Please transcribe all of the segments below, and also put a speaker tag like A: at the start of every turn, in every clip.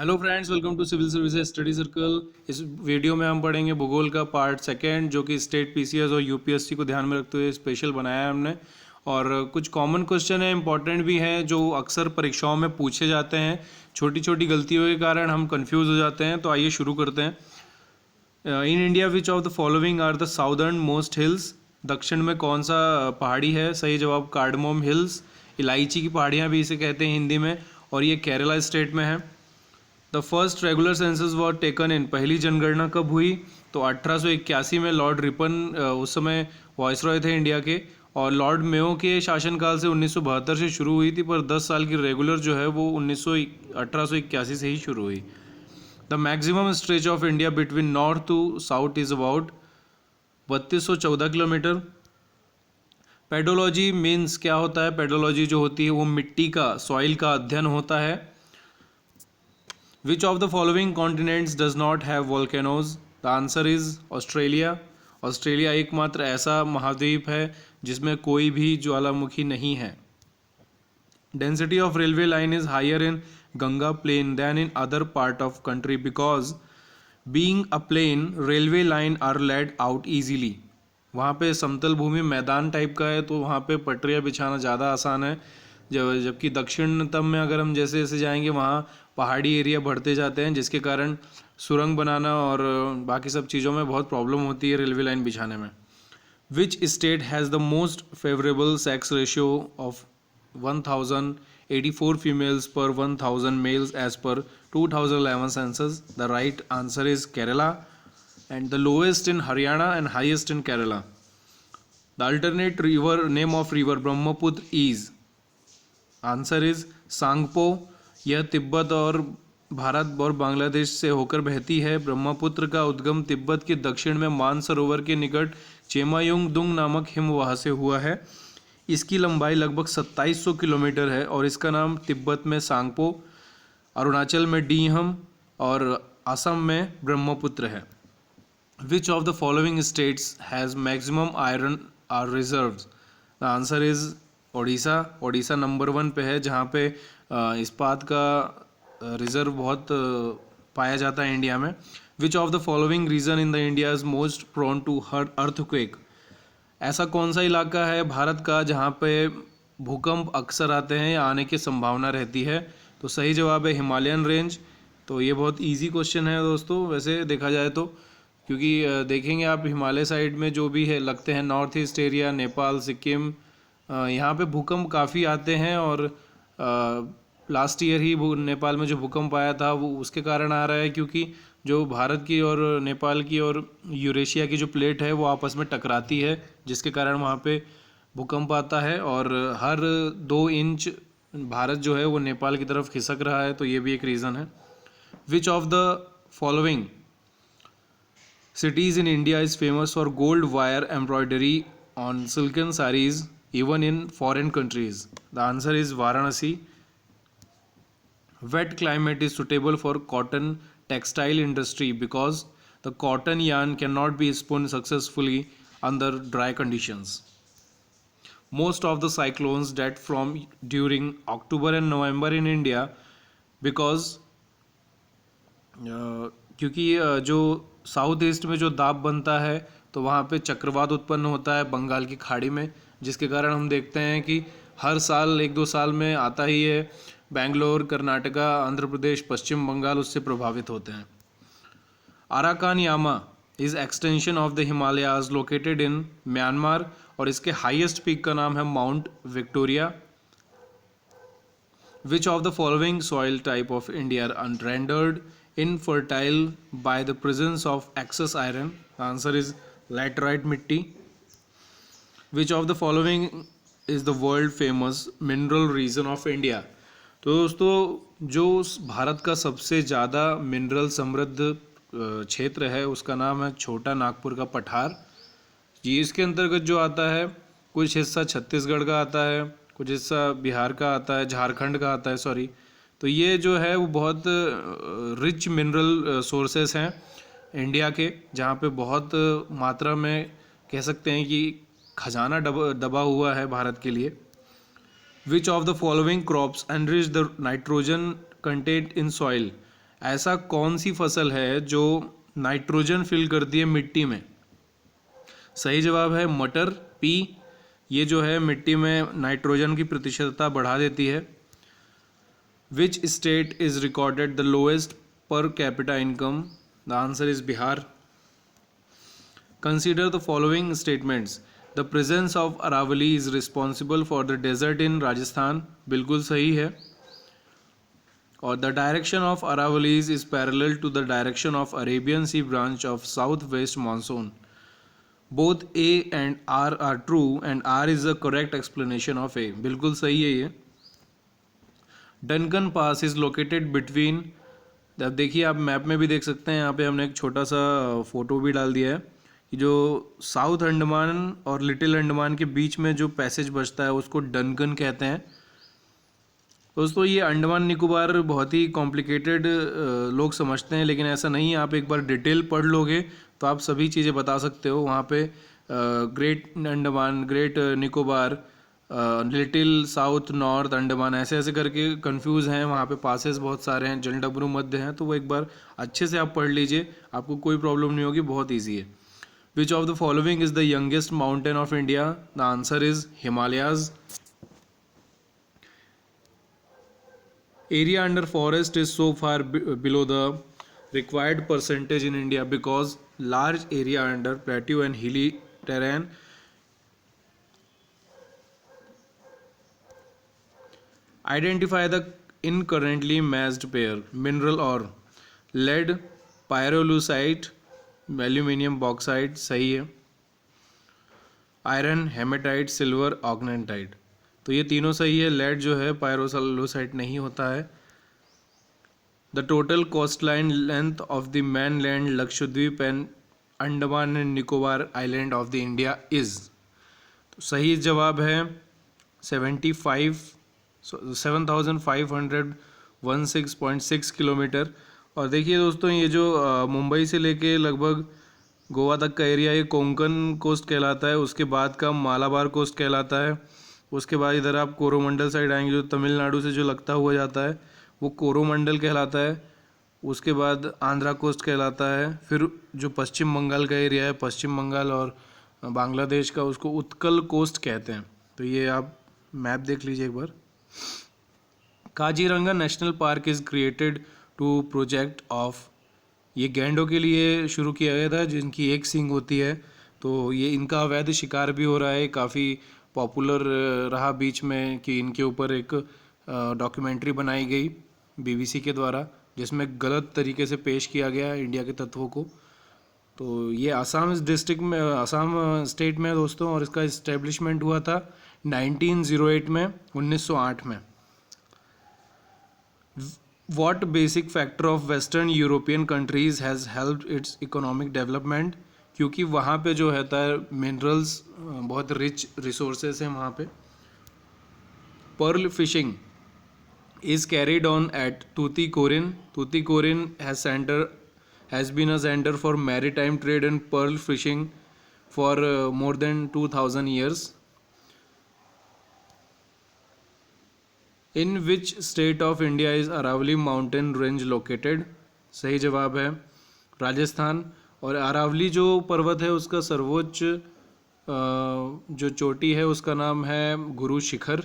A: Hello friends, welcome to civil services study circle. इस video में हम पढ़ेंगे भूगोल का पार्ट सेकेंड, जो कि स्टेट पीसीएस और यूपीएससी को ध्यान में रखते हुए स्पेशल बनाया है हमने। और कुछ कॉमन क्वेश्चन है, इंपॉर्टेंट भी हैं, जो अक्सर परीक्षाओं में पूछे जाते हैं। छोटी छोटी गलतियों के कारण हम कंफ्यूज हो जाते हैं। तो आइए शुरू करते हैं। In India which of the following are the southernmost hills? दक्षिण में कौन सा पहाड़ी है? सही जवाब कार्डमोम हिल्स। इलायची की पहाड़ियाँ भी इसे कहते हैं हिंदी में, और ये केरला स्टेट में है। The first regular census war taken in, पहली जनगणना कब हुई? तो 1881 में लॉर्ड रिपन उस समय वॉइसरॉय थे इंडिया के, और लॉर्ड मेयो के शासनकाल से 1972 से शुरू हुई थी, पर 10 साल की रेगुलर जो है वो 1881 से ही शुरू हुई। The maximum stretch of India between north to south is about 3214 kilometre. Pedology means क्या होता है? पेडोलॉजी जो होती है वो मिट्टी का, सॉइल का अध्ययन होता है। Which of the following continents does not have volcanoes? The answer is Australia. Australia एकमात्र ऐसा महाद्वीप है जिसमें कोई भी ज्वालामुखी नहीं है। Density of railway line is higher in Ganga plain than in other part of country because being a plain, railway line are laid out easily. वहाँ पे समतल भूमि मैदान टाइप का है, तो वहाँ पे पटरियाँ बिछाना ज़्यादा आसान है। जबकि दक्षिणतम में अगर हम जैसे जैसे जाएंगे वहाँ पहाड़ी एरिया बढ़ते जाते हैं, जिसके कारण सुरंग बनाना और बाकी सब चीज़ों में बहुत प्रॉब्लम होती है रेलवे लाइन बिछाने में। Which state has the most favourable sex ratio of 1084 females per 1000 males as per 2011 census? The right answer is Kerala, and the lowest in Haryana and highest in Kerala. The alternate river name of river Brahmaputra is? Answer is Sangpo. यह तिब्बत और भारत और बांग्लादेश से होकर बहती है। ब्रह्मपुत्र का उद्गम तिब्बत के दक्षिण में मानसरोवर के निकट चेमायुंगदुंग नामक हिमवाह से हुआ है। इसकी लंबाई लगभग 2700 किलोमीटर है और इसका नाम तिब्बत में सांगपो, अरुणाचल में डीहम और असम में ब्रह्मपुत्र है। Which of the following states has maximum iron ore reserves? The answer is Odisha. Odisha number 1 पे है, जहाँ पे इस्पात का रिजर्व बहुत पाया जाता है इंडिया में। Which of the following region in the India is most prone to earthquake? ऐसा कौन सा इलाका है भारत का जहाँ पे भूकंप अक्सर आते हैं या आने की संभावना रहती है? तो सही जवाब है हिमालयन रेंज। तो ये बहुत इजी क्वेश्चन है दोस्तों, वैसे देखा जाए तो, क्योंकि देखेंगे आप हिमालय साइड में जो भी है लगते हैं, north east area, Nepal, Sikkim, यहाँ पे भूकंप काफ़ी आते हैं। और लास्ट ईयर ही नेपाल में जो भूकंप आया था वो उसके कारण आ रहा है, क्योंकि जो भारत की और नेपाल की और यूरेशिया की जो प्लेट है वो आपस में टकराती है, जिसके कारण वहाँ पे भूकंप आता है। और हर 2 इंच भारत जो है वो नेपाल की तरफ खिसक रहा है, तो ये भी एक रीज़न है। Which of the following cities in India is famous for gold wire embroidery on silken sarees even in foreign countries? The answer is Varanasi. Wet climate is suitable for cotton textile industry because the cotton yarn cannot be spun successfully under dry conditions. Most of the cyclones that form during October and November in India because क्योंकि जो south east में जो दाब बनता है तो वहाँ पे चक्रवात उत्पन्न होता है बंगाल की खाड़ी में, जिसके कारण हम देखते हैं कि हर साल 1-2 साल में आता ही है। बेंगलोर, कर्नाटका, आंध्र प्रदेश, पश्चिम बंगाल उससे प्रभावित होते हैं। Arakan Yoma is extension of the Himalayas located in Myanmar, और इसके हाईएस्ट पीक का नाम है Mount Victoria. Which of the following soil type of India are rendered infertile by the presence of excess iron? The answer is laterite मिट्टी। Which of the following is the world famous mineral region of India? तो दोस्तों, जो भारत का सबसे ज़्यादा mineral समृद्ध क्षेत्र है उसका नाम है छोटा नागपुर का पठार जी। इसके अंतर्गत जो आता है, कुछ हिस्सा छत्तीसगढ़ का आता है, कुछ हिस्सा बिहार का आता है, झारखंड का आता है, सॉरी। तो ये जो है वो बहुत रिच मिनरल सोर्सेस हैं इंडिया के, जहाँ पे बहुत मात्रा में कह सकते हैं कि खजाना दबा हुआ है भारत के लिए। Which of the following crops enrich the nitrogen content in soil? ऐसा कौन सी फसल है जो नाइट्रोजन फिल करती है मिट्टी में? सही जवाब है मटर, पी। ये जो है मिट्टी में नाइट्रोजन की प्रतिशतता बढ़ा देती है। Which state is recorded the lowest per capita income? The answer is Bihar. Consider the following statements. The presence of Aravali is responsible for the desert in Rajasthan. बिल्कुल सही है। और the direction of Aravalis is parallel to the direction of Arabian sea branch of south west monsoon. Both A and R are true and R is the correct explanation of A. बिल्कुल सही है ये। Duncan pass is located between, अब देखिए आप map में भी देख सकते हैं, यहाँ पे हमने एक छोटा सा फोटो भी डाल दिया है कि जो साउथ अंडमान और लिटिल अंडमान के बीच में जो पैसेज बचता है उसको डनकन कहते हैं। दोस्तों ये अंडमान निकोबार बहुत ही कॉम्प्लिकेटेड लोग समझते हैं, लेकिन ऐसा नहीं है। आप एक बार डिटेल पढ़ लोगे तो आप सभी चीज़ें बता सकते हो। वहाँ पे great Andaman, great Nicobar, little south, north Andaman, ऐसे ऐसे करके कंफ्यूज हैं। वहाँ पे पासेस बहुत सारे हैं, जलडमरू मध्य हैं, तो वो एक बार अच्छे से आप पढ़ लीजिए, आपको कोई प्रॉब्लम नहीं होगी, बहुत ईजी है। Which of the following is the youngest mountain of India? The answer is Himalayas. Area under forest is so far below the required percentage in India because large area under plateau and hilly terrain. Identify the incurrently matched pair mineral or lead, pyrolusite, aluminium bauxite. सही है। Iron, haematite, silver, ऑगनेटाइट, तो ये तीनों सही है। Lead जो है पायरोसल्यूसाइट नहीं होता है। The total cost line length of the man land Lakshadweep and Andaman and Nicobar island of the India is, तो सही जवाब है 7,516.6 किलोमीटर। और देखिए दोस्तों, ये जो मुंबई से लेके लगभग गोवा तक का एरिया ये कोंकण कोस्ट कहलाता है। उसके बाद का मालाबार कोस्ट कहलाता है। उसके बाद इधर आप कोरोमंडल साइड आएंगे, जो तमिलनाडु से जो लगता हुआ जाता है वो कोरोमंडल कहलाता है। उसके बाद आंध्रा कोस्ट कहलाता है। फिर जो पश्चिम बंगाल का एरिया है, पश्चिम बंगाल और बांग्लादेश का, उसको उत्कल कोस्ट कहते हैं। तो ये आप मैप देख लीजिए एक बार। Kaziranga national park is created to project of, ये गैंडों के लिए शुरू किया गया था जिनकी एक सींग होती है। तो ये इनका अवैध शिकार भी हो रहा है, काफ़ी पॉपुलर रहा बीच में कि इनके ऊपर एक डॉक्यूमेंट्री बनाई गई बीबीसी के द्वारा, जिसमें गलत तरीके से पेश किया गया इंडिया के तत्वों को। तो ये आसाम डिस्ट्रिक्ट में, आसाम स्टेट में दोस्तों, और इसका इस्टेब्लिशमेंट हुआ था 1908 में, 1908 में। What basic factor of Western European countries has helped its economic development? क्योंकि वहाँ पे जो रहता है मिनरल्स, बहुत रिच रिसोर्सेस हैं वहाँ पे। Pearl fishing is carried on at Tuticorin. Tuticorin has been a center for maritime trade and pearl fishing for more than 2000 years. In which state of India is Aravalli mountain range located? सही जवाब है राजस्थान। और अरावली जो पर्वत है उसका सर्वोच्च जो चोटी है उसका नाम है गुरु शिखर,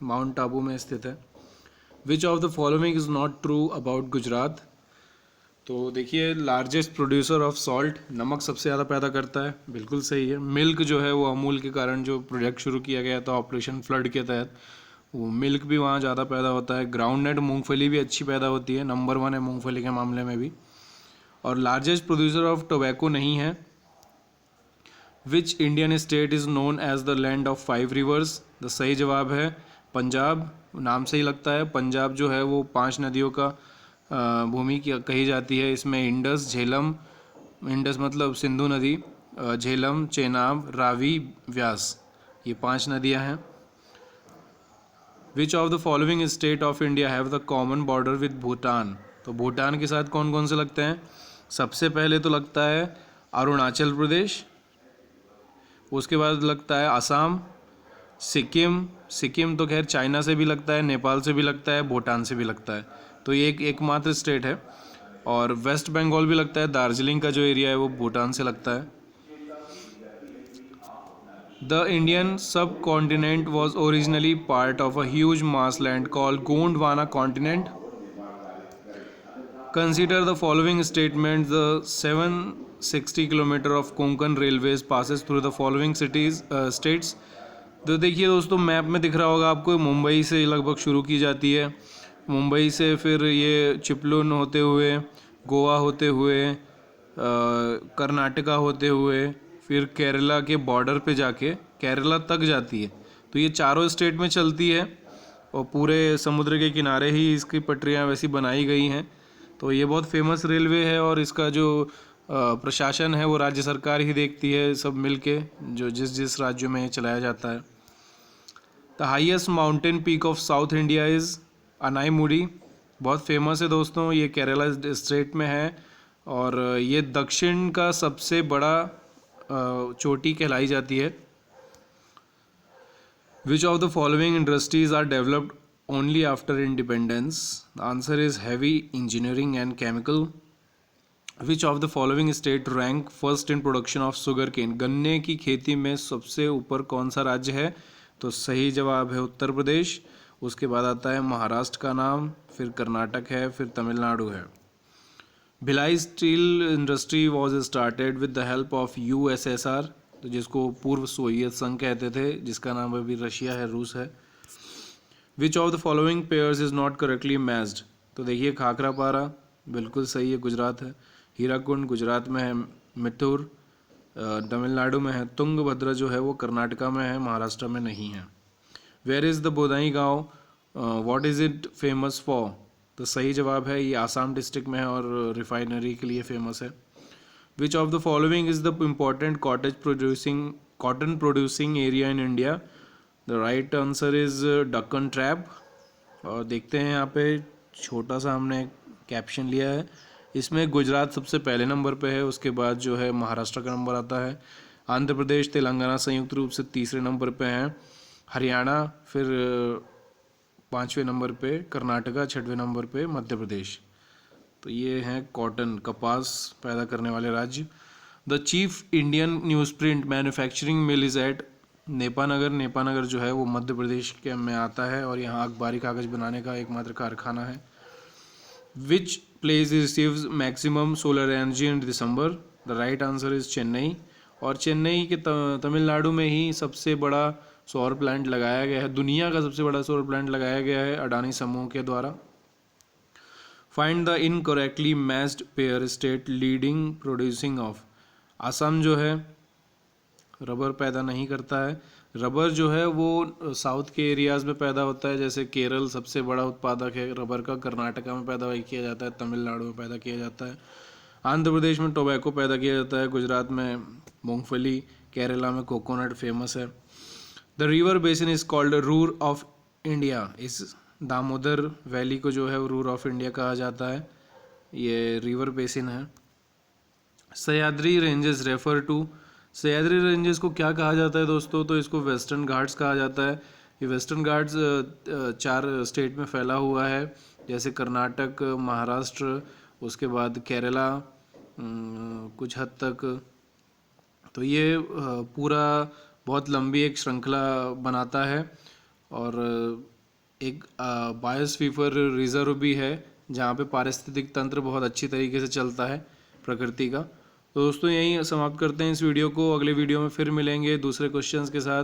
A: माउंट आबू में स्थित है। Which of the following is not true about Gujarat? तो देखिए, लार्जेस्ट प्रोड्यूसर ऑफ सॉल्ट, नमक सबसे ज़्यादा पैदा करता है, बिल्कुल सही है। मिल्क जो है वो अमूल के कारण जो प्रोजेक्ट शुरू किया गया था ऑपरेशन फ्लड के तहत, वो मिल्क भी वहाँ ज़्यादा पैदा होता है। ग्राउंडनट मूंगफली भी अच्छी पैदा होती है, नंबर 1 है मूंगफली के मामले में भी। और लार्जेस्ट प्रोड्यूसर ऑफ टोबैको नहीं है। Which Indian state is known as the land of 5 rivers? The सही जवाब है पंजाब, नाम से ही लगता है। पंजाब जो है वो 5 नदियों का भूमि कही जाती है। इसमें इंडस, झेलम, इंडस मतलब सिंधु नदी, झेलम, चेनाब, रावी, व्यास, ये 5 नदियां हैं। विच of the following state of India have the common border with Bhutan? तो भूटान के साथ कौन कौन से लगते हैं? सबसे पहले तो लगता है अरुणाचल प्रदेश, उसके बाद लगता है असम, सिक्किम। सिक्किम तो खैर चाइना से भी लगता है, नेपाल से भी लगता है, भूटान से भी लगता है। तो ये एकमात्र स्टेट है। और वेस्ट बंगाल भी लगता है, दार्जिलिंग का जो एरिया है वो भूटान से लगता है। द इंडियन सब continent was originally part of a huge mass land called Gondwana continent. Consider the following statements. The 760 kilometre of Konkan railways passes through the following cities states. तो देखिए दोस्तों, मैप में दिख रहा होगा आपको, मुंबई से लगभग शुरू की जाती है। मुंबई से फिर ये चिपलून होते हुए, गोवा होते हुए, कर्नाटका होते हुए, फिर केरला के बॉर्डर पे जाके केरला तक जाती है। तो ये चारों स्टेट में चलती है और पूरे समुद्र के किनारे ही इसकी पटरियाँ वैसी बनाई गई हैं। तो ये बहुत फेमस रेलवे है और इसका जो प्रशासन है वो राज्य सरकार ही देखती है, सब मिलके जो जिस जिस राज्यों में चलाया जाता है। The highest mountain peak of south India is Anaimudi. बहुत फेमस है दोस्तों, ये केरला स्टेट में है और ये दक्षिण का सबसे बड़ा चोटी कहलाई जाती है। Which of the following industries are developed only after independence? The answer is heavy engineering and chemical. Which of the following state rank first in production of sugarcane? गन्ने की खेती में सबसे ऊपर कौन सा राज्य है? तो सही जवाब है उत्तर प्रदेश। उसके बाद आता है महाराष्ट्र का नाम, फिर कर्नाटक है, फिर तमिलनाडु है। Bhilai steel industry was started with the help of USSR, तो जिसको पूर्व सोवियत संघ कहते थे, जिसका नाम अभी रशिया है, रूस है। Which of the following pairs is not correctly matched? तो देखिए, खाखरापारा बिल्कुल सही है, गुजरात है। हीराकुंड गुजरात में है, मिथुर तमिलनाडु में है, तुंगभद्रा जो है वो कर्नाटका में है, महाराष्ट्र में नहीं है। वेयर इज़ द बोदाई गांव, what is it famous for? तो सही जवाब है, ये आसाम डिस्ट्रिक्ट में है और रिफाइनरी के लिए फेमस है। Which of the following is the important cotton producing area in India? The right answer is Deccan trap. और देखते हैं यहाँ पे छोटा सा हमने कैप्शन लिया है, इसमें गुजरात सबसे पहले नंबर पे है, उसके बाद जो है महाराष्ट्र का नंबर आता है, आंध्र प्रदेश तेलंगाना संयुक्त रूप से तीसरे नंबर पे हैं, हरियाणा फिर पाँचवें नंबर पे, कर्नाटका छठवें नंबर पे, मध्य प्रदेश। तो ये हैं कॉटन कपास पैदा करने वाले राज्य। The chief Indian newsprint manufacturing mill is at Nepanagar. Nepanagar जो है वो मध्य प्रदेश के में आता है और यहाँ अखबारी कागज़ बनाने का एकमात्र कारखाना है। Which place receives maximum solar energy in December? The right answer is Chennai. और चेन्नई के तमिलनाडु में ही सबसे बड़ा सौर प्लांट लगाया गया है, दुनिया का सबसे बड़ा सौर प्लांट लगाया गया है अडानी समूह के द्वारा। Find the incorrectly matched pair state leading producing of. Assam जो है रबर पैदा नहीं करता है। रबर जो है वो साउथ के एरियाज़ में पैदा होता है, जैसे केरल सबसे बड़ा उत्पादक है रबर का, कर्नाटका में पैदा किया जाता है, तमिलनाडु में पैदा किया जाता है, आंध्र प्रदेश में टोबैको पैदा किया जाता है, गुजरात में मूंगफली, केरला में कोकोनट फेमस है। The river basin is called Ruhr of India. इस दामोदर वैली को जो है वो रूर ऑफ इंडिया कहा जाता है, ये रिवर बेसिन है। Sahyadri ranges refer to. Sahyadri ranges को क्या कहा जाता है दोस्तों? तो इसको वेस्टर्न घाट्स कहा जाता है। ये वेस्टर्न घाट्स 4 स्टेट में फैला हुआ है, जैसे कर्नाटक, महाराष्ट्र, उसके बाद केरला कुछ हद तक। तो ये पूरा बहुत लंबी एक श्रृंखला बनाता है और एक बायोस्फीयर रिजर्व भी है, जहाँ पे पारिस्थितिक तंत्र बहुत अच्छी तरीके से चलता है प्रकृति का। तो दोस्तों यहीं समाप्त करते हैं इस वीडियो को, अगले वीडियो में फिर मिलेंगे दूसरे क्वेश्चंस के साथ।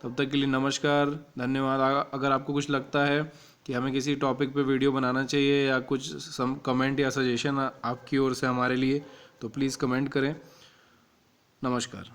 A: तब तक के लिए नमस्कार, धन्यवाद। अगर आपको कुछ लगता है कि हमें किसी टॉपिक पे वीडियो बनाना चाहिए या कुछ कमेंट या सजेशन आपकी ओर से हमारे लिए, तो प्लीज़ कमेंट करें। नमस्कार।